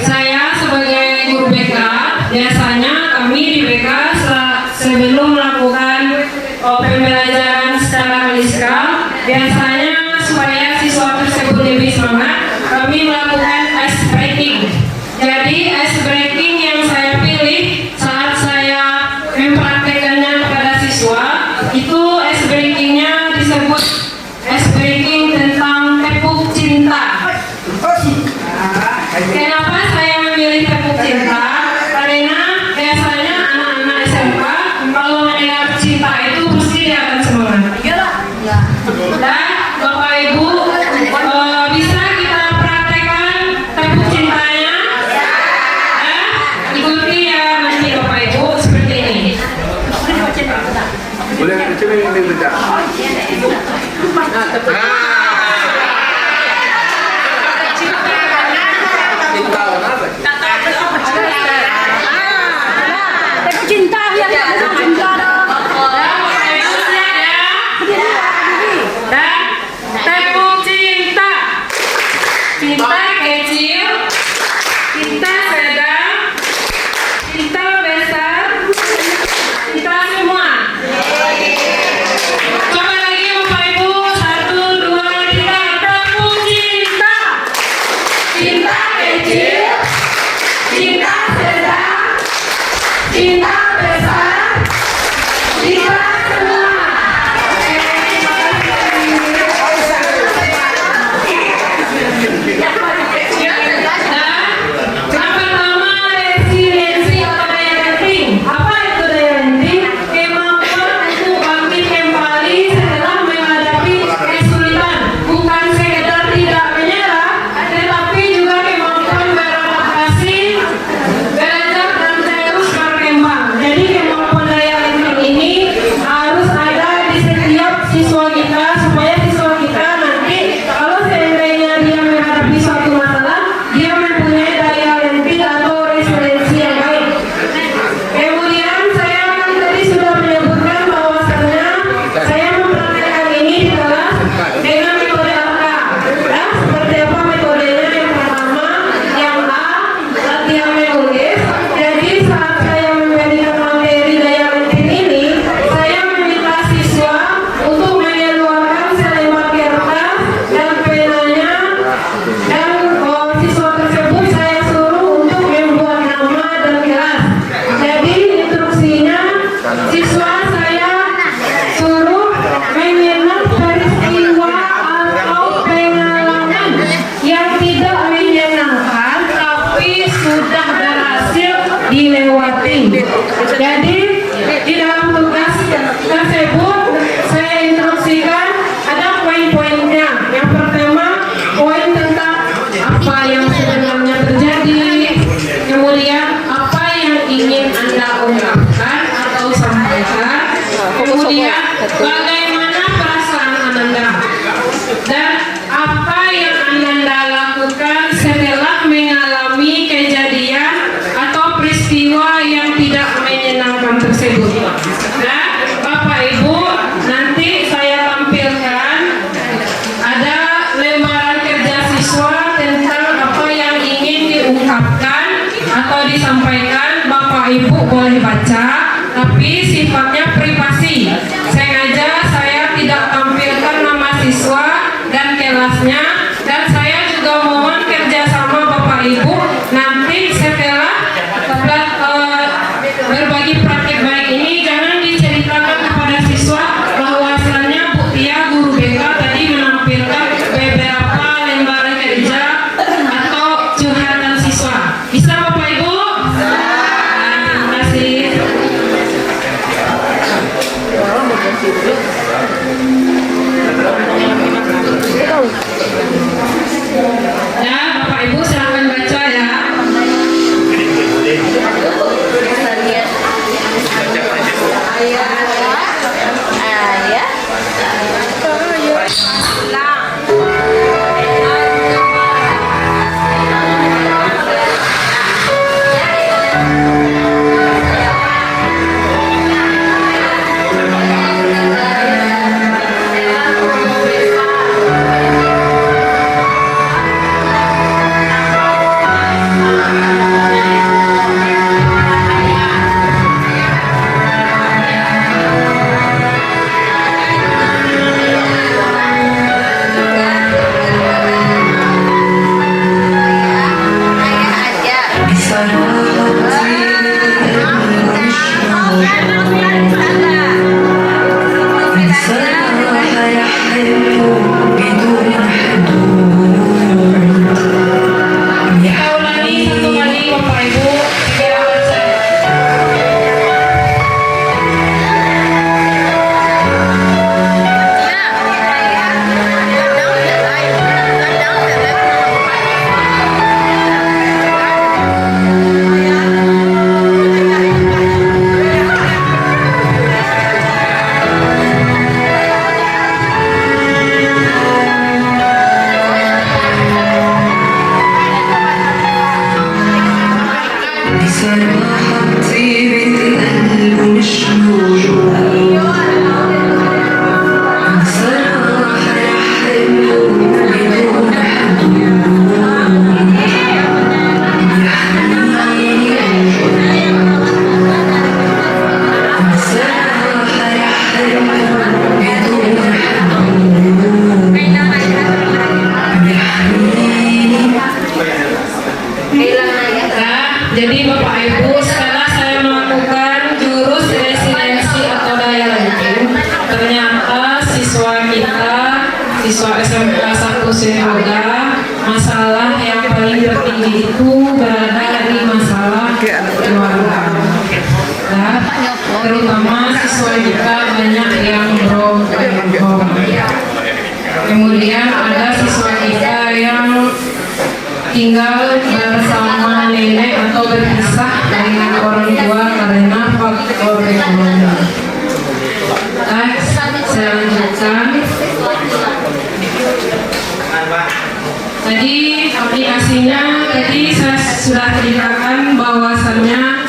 Saya sebagai guru BK, biasanya kami di BK sebelum melakukan pembelajaran secara fisikal, biasanya supaya siswa tersebut lebih semangat, kami melakukan ice breaking. Jadi ice breaking yang saya pilih saat saya mempraktekannya kepada siswa, itu ice breakingnya disebut ice breaking tentang tepuk cinta. Kenapa saya memilih tepuk cinta? Karena biasanya anak-anak SMK kalau mendengar cinta itu pasti dia akan semangat. Dan Bapak Ibu bisa kita praktekkan tepuk cintanya. Ikuti ya nanti Bapak Ibu seperti ini. Boleh coba ini betul. Cinta ya, cinta dong. Dan tepuk cinta. Cinta kecil, cinta sedang, cinta besar, cinta semua. Coba lagi Bapak Ibu, 1, 2, 3, tepuk cinta. Cinta kecil, cinta sedang, cinta besar, cinta semua. Yang pertama, resiliensi atau daya lenting. Apa itu daya lenting? Kemampuan untuk bangkit kembali setelah menghadapi kesulitan. Bukan sekedar tidak menyerah, tetapi juga kemampuan beradaptasi, belajar dan terus berkembang. Jadi kemampuan daya lenting ini harus ada di setiap siswa kita supaya siswa kita nanti kalau seandainya dia menghadapi suatu masalah, dia mempunyai daya lenting atau resiliensi yang baik. Kemudian saya kan tadi sudah menyebutkan bahwasannya saya mempraktekkan ini di kelas dengan metode apa? Dan seperti apa metodenya? Yang pertama, yang A, latihan menulis. Jadi saat saya memberikan materi daya lenting ini, saya meminta siswa untuk mengeluarkan selembar kertas dan penanya, dan siswa tersebut saya suruh untuk membuat nama dan kelas. Jadi instruksinya, siswa saya suruh mengingat peristiwa atau pengalaman yang tidak menyenangkan tapi sudah berhasil dilewati. Jadi di dalam tugas tersebut saya instruksikan ada poin-poinnya. Yang pertama, poin tentang apa yang sebenarnya terjadi, kemudian apa yang ingin Anda ungkapkan atau sampaikan, kemudian bagaimana perasaan Anda, dan apa yang Anda lakukan setelah mengalami kejadian atau peristiwa yang tidak menyenangkan tersebut. Nah, Bapak Ibu, nanti saya tampilkan ada lembaran kerja siswa tentang apa yang ingin diungkapkan atau disampaikan. Bapak Ibu boleh baca, tapi sifatnya privasi. Sengaja saya tidak tampilkan nama siswa dan kelasnya, dan saya juga mohon kerjasama Bapak Ibu nanti setelah berbagi praktik baik ini jangan diceritakan kepada siswa bahwasannya Bu Tia guru BK tadi menampilkan beberapa lembaran kerja atau curhatan siswa. Bisa Bapak Ibu? Terima kasih. Ya, Bapak Ibu silakan baca ya. Jadi Bapak Ibu, setelah saya melakukan jurus resiliensi atau daya lenting, ternyata siswa kita, siswa SMK 1 Sehoga, masalah yang paling tertinggi itu berada di masalah keluarga. Nah, terutama siswa kita banyak yang broken home. Kemudian ada siswa kita yang tinggal bersama nenek atau berpisah dengan orang tua karena faktor ekonomi. Saya lanjutkan. Tadi aplikasinya, tadi saya sudah ceritakan bahwasannya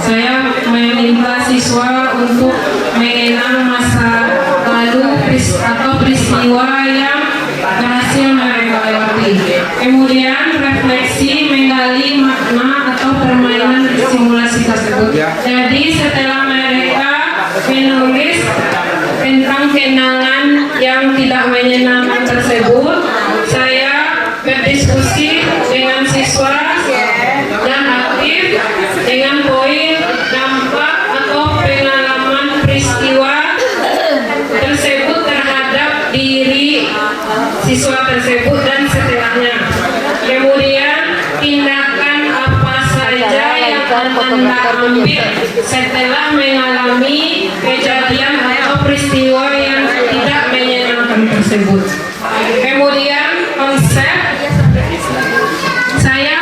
saya meminta siswa untuk mengenang masa lalu atau peristiwa yang berhasil mereka lewati. Kemudian refleksi menggali makna atau permainan simulasi tersebut. Jadi setelah mereka menulis tentang kenangan yang tidak menyenangkan tersebut, saya berdiskusi dengan siswa dan aktif dengan poin dampak atau pengalaman peristiwa tersebut terhadap diri siswa tersebut dan setelahnya. Kemudian tindakan apa saja yang Anda ambil setelah mengalami kejadian atau peristiwa yang tidak menyenangkan tersebut. Kemudian konsep saya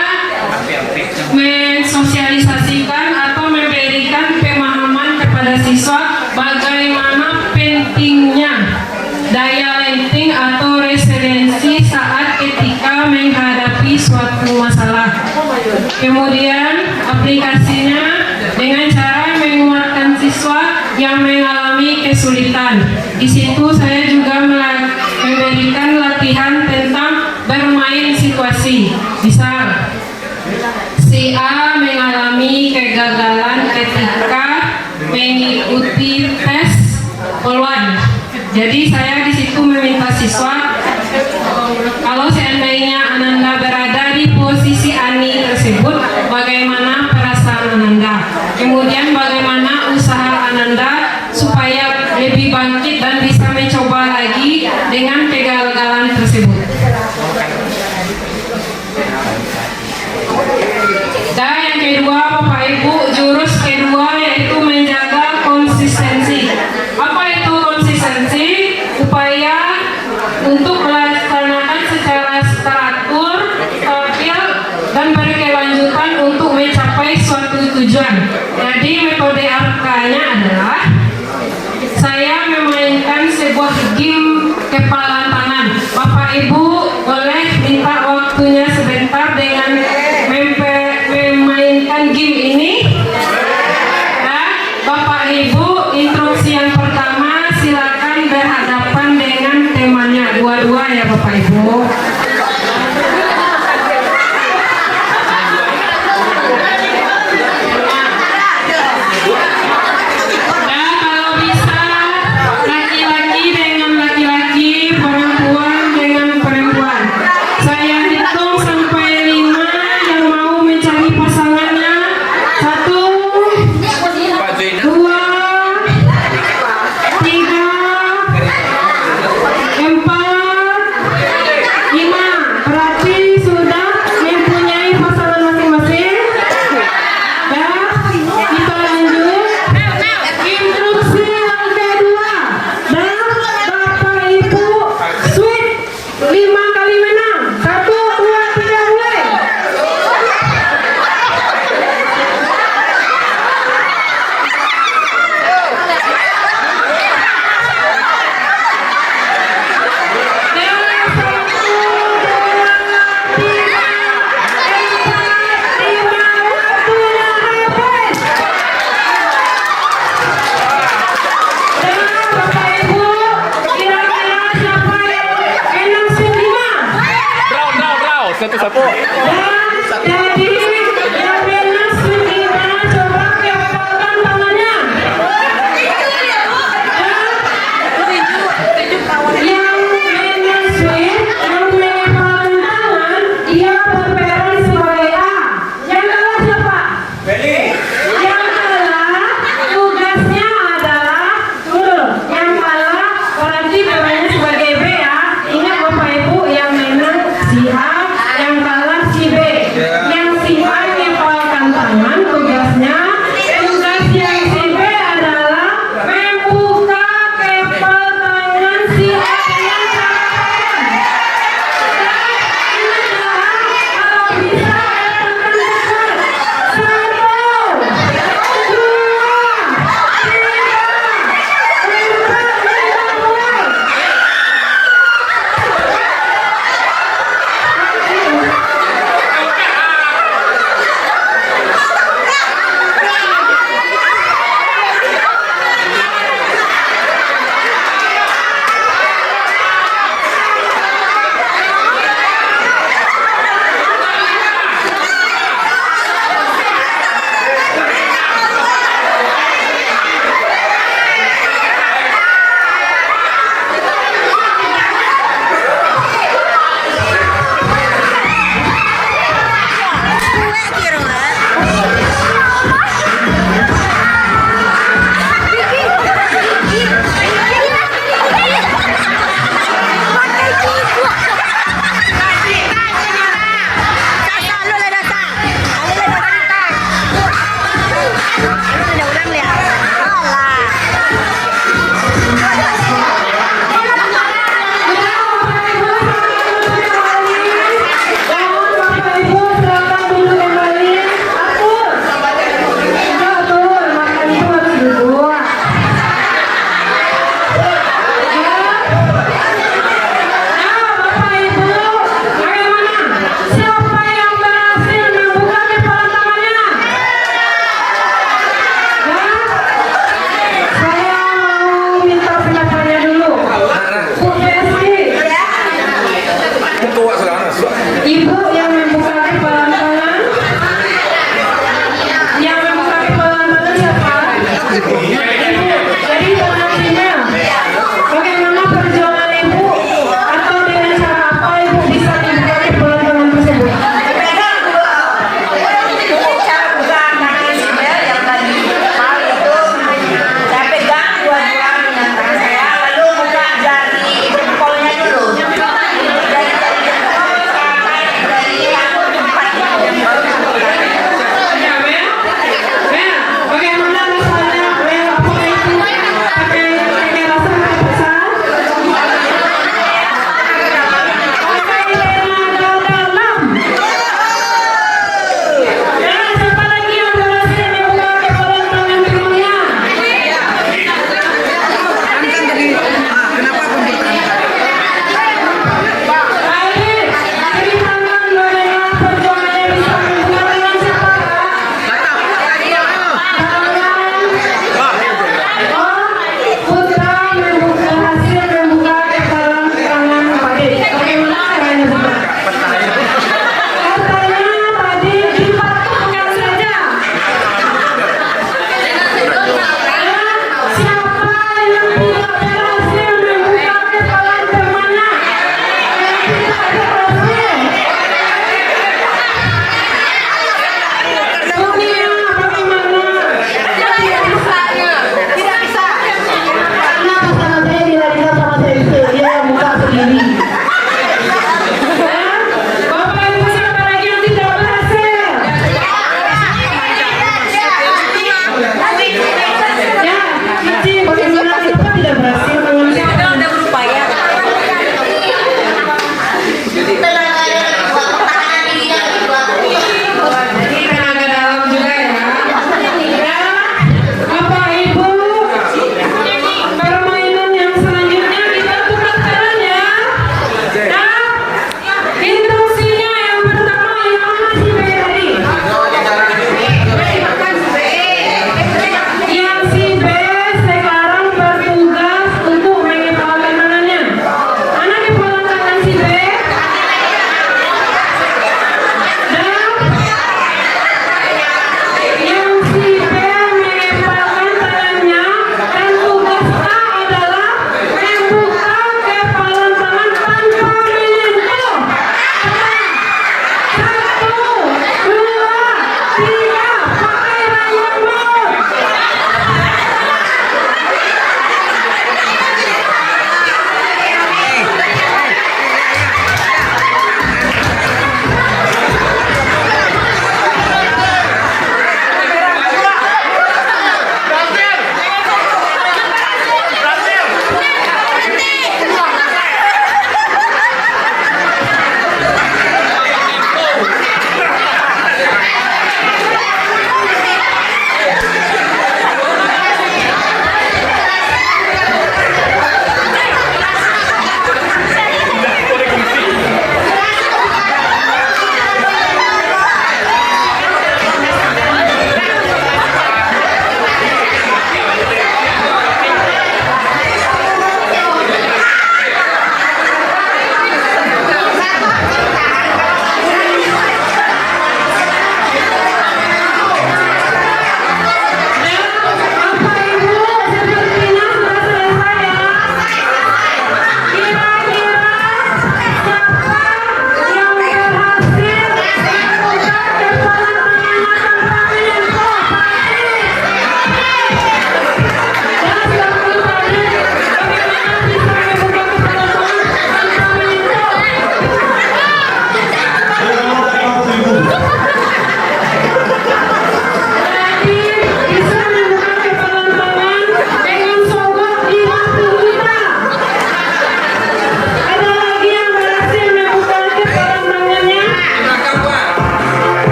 mensosialisasikan atau memberikan pemahaman kepada siswa bagaimana pentingnya daya lenting atau resiliensi saat ketika menghadapi suatu masalah. Kemudian aplikasinya dengan cara menguatkan siswa yang mengalami kesulitan. Di situ saya juga memberikan latihan tentang bermain situasi. Misal, si A mengalami kegagalan ketika mengikuti tes poluan. Jadi saya di situ meminta siswa, kalau seandainya Ananda berada di posisi Ani tersebut, bagaimana perasaan Ananda? Kemudian bagaimana usaha Ananda supaya lebih bangkit dan bisa mencoba lagi dengan kegagalan tersebut. Dan yang kedua, Bapak Ibu, jurus kedua yaitu menjaga konsistensi. Apa itu konsistensi? Upaya untuk melaksanakan secara teratur, stabil, dan berkelanjutan untuk mencapai suatu tujuan. Jadi metode ARKA-nya adalah saya memainkan sebuah game kepala tangan. Bapak Ibu boleh minta waktunya sebentar dengan memainkan game ini. Nah, Bapak Ibu, instruksi yang pertama silakan berhadapan dengan temannya dua-dua ya Bapak Ibu. Nah, kalau bisa laki-laki dengan laki-laki,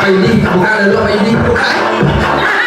apa ini? Buka dulu apa ini? Buka.